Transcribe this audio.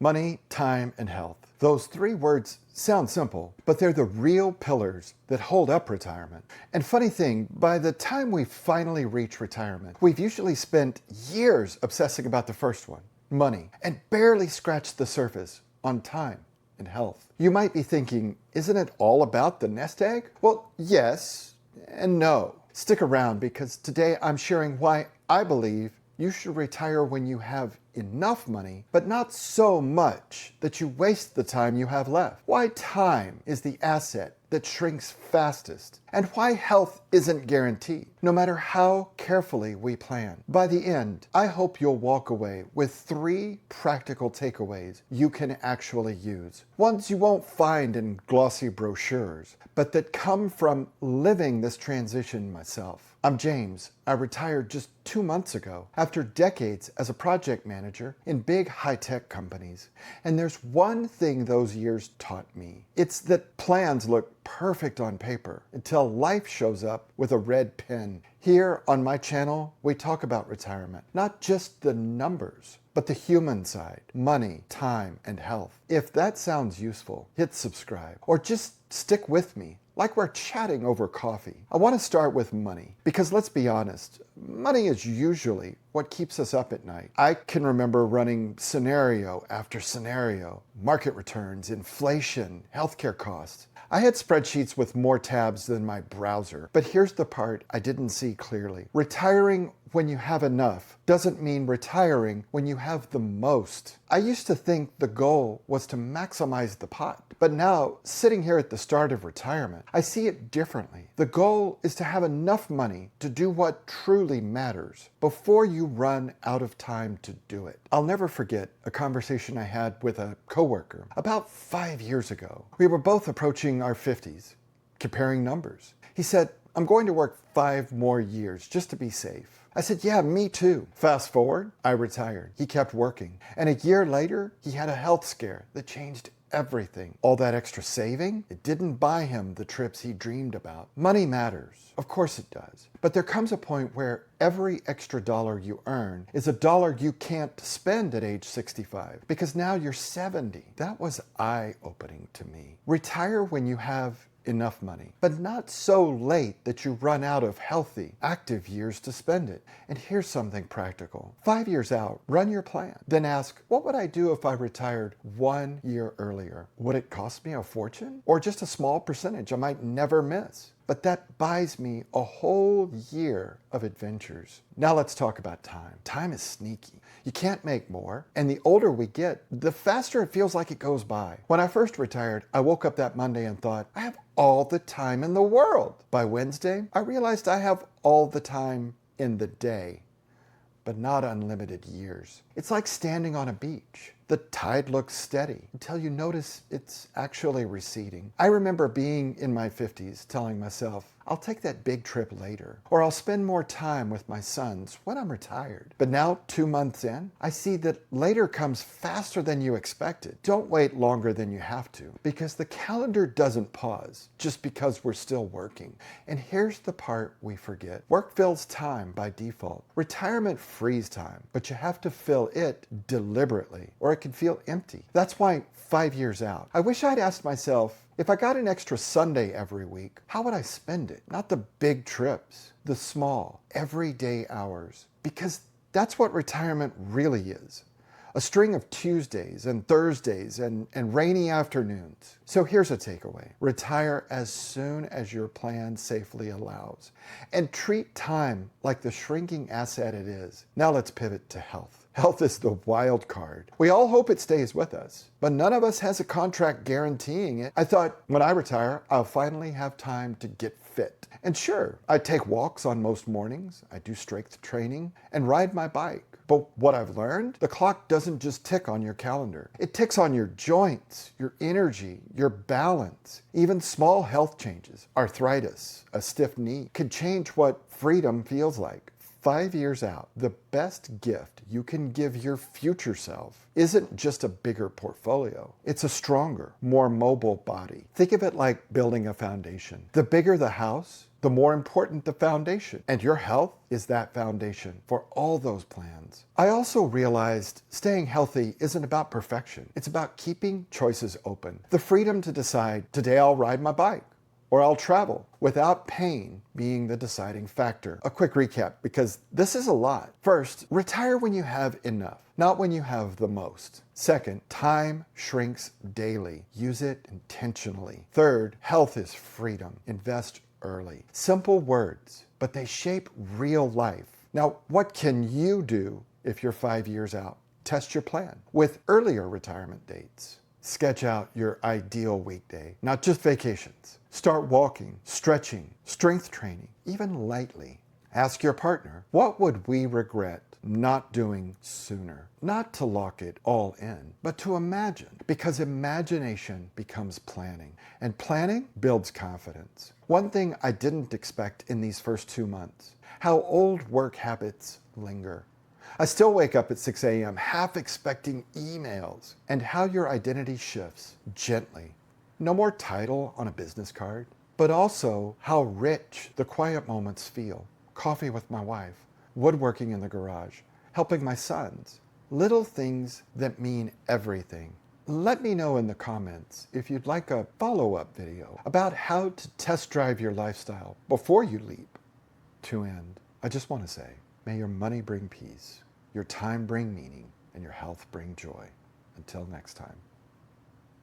Money, time, and health. Those three words sound simple, but they're the real pillars that hold up retirement. And funny thing, by the time we finally reach retirement, we've usually spent years obsessing about the first one, money, and barely scratched the surface on time and health. You might be thinking, isn't it all about the nest egg? Well, yes and no. Stick around because today I'm sharing why I believe you should retire when you have enough money, but not so much that you waste the time you have left. Why time is the asset that shrinks fastest, and why health isn't guaranteed, no matter how carefully we plan. By the end, I hope you'll walk away with 3 practical takeaways you can actually use. Ones you won't find in glossy brochures, but that come from living this transition myself. I'm James. I retired just 2 months ago after decades as a project manager in big high-tech companies. And there's one thing those years taught me. It's that plans look perfect on paper until life shows up with a red pen. Here on my channel, we talk about retirement, not just the numbers, but the human side, money, time, and health. If that sounds useful, hit subscribe or just stick with me like we're chatting over coffee. I want to start with money because let's be honest, money is usually what keeps us up at night. I can remember running scenario after scenario, market returns, inflation, healthcare costs. I had spreadsheets with more tabs than my browser, but here's the part I didn't see clearly. Retiring when you have enough doesn't mean retiring when you have the most. I used to think the goal was to maximize the pot, but now, sitting here at the start of retirement, I see it differently. The goal is to have enough money to do what truly matters before you run out of time to do it. I'll never forget a conversation I had with a coworker about 5 years ago. We were both approaching our 50s, comparing numbers. He said, "I'm going to work 5 more years just to be safe." I said, "Yeah, me too." Fast forward, I retired. He kept working. And a year later, he had a health scare that changed everything. All that extra saving, it didn't buy him the trips he dreamed about. Money matters. Of course it does. But there comes a point where every extra dollar you earn is a dollar you can't spend at age 65 because now you're 70. That was eye-opening to me. Retire when you have enough money, but not so late that you run out of healthy, active years to spend it. And here's something practical. 5 years out, run your plan. Then ask, what would I do if I retired 1 year earlier? Would it cost me a fortune? Or just a small percentage I might never miss? But that buys me a whole year of adventures. Now let's talk about time. Time is sneaky. You can't make more, and the older we get, the faster it feels like it goes by. When I first retired, I woke up that Monday and thought, I have all the time in the world. By Wednesday, I realized I have all the time in the day, but not unlimited years. It's like standing on a beach. The tide looks steady until you notice it's actually receding. I remember being in my 50s telling myself, I'll take that big trip later, or I'll spend more time with my sons when I'm retired. But now, 2 months in, I see that later comes faster than you expected. Don't wait longer than you have to, because the calendar doesn't pause just because we're still working. And here's the part we forget. Work fills time by default. Retirement frees time, but you have to fill it deliberately, or it can feel empty. That's why 5 years out, I wish I'd asked myself, if I got an extra Sunday every week, how would I spend it? Not the big trips, the small, everyday hours. Because that's what retirement really is. A string of Tuesdays and Thursdays and rainy afternoons. So here's a takeaway. Retire as soon as your plan safely allows. And treat time like the shrinking asset it is. Now let's pivot to health. Health is the wild card. We all hope it stays with us, but none of us has a contract guaranteeing it. I thought, when I retire, I'll finally have time to get fit. And sure, I take walks on most mornings, I do strength training, and ride my bike. But what I've learned, the clock doesn't just tick on your calendar. It ticks on your joints, your energy, your balance. Even small health changes, arthritis, a stiff knee, can change what freedom feels like. 5 years out, the best gift you can give your future self isn't just a bigger portfolio. It's a stronger, more mobile body. Think of it like building a foundation. The bigger the house, the more important the foundation. And your health is that foundation for all those plans. I also realized staying healthy isn't about perfection. It's about keeping choices open. The freedom to decide, today I'll ride my bike or I'll travel, without pain being the deciding factor. A quick recap, because this is a lot. First, retire when you have enough, not when you have the most. Second, time shrinks daily. Use it intentionally. Third, health is freedom. Invest early. Simple words, but they shape real life. Now, what can you do if you're 5 years out? Test your plan with earlier retirement dates. Sketch out your ideal weekday, not just vacations. Start walking, stretching, strength training, even lightly. Ask your partner, what would we regret not doing sooner? Not to lock it all in, but to imagine, because imagination becomes planning, and planning builds confidence. One thing I didn't expect in these first 2 months, how old work habits linger. I still wake up at 6 a.m. half expecting emails, and how your identity shifts gently. No more title on a business card, but also how rich the quiet moments feel. Coffee with my wife, woodworking in the garage, helping my sons. Little things that mean everything. Let me know in the comments if you'd like a follow-up video about how to test drive your lifestyle before you leap. To end, I just want to say, may your money bring peace, your time bring meaning, and your health bring joy. Until next time.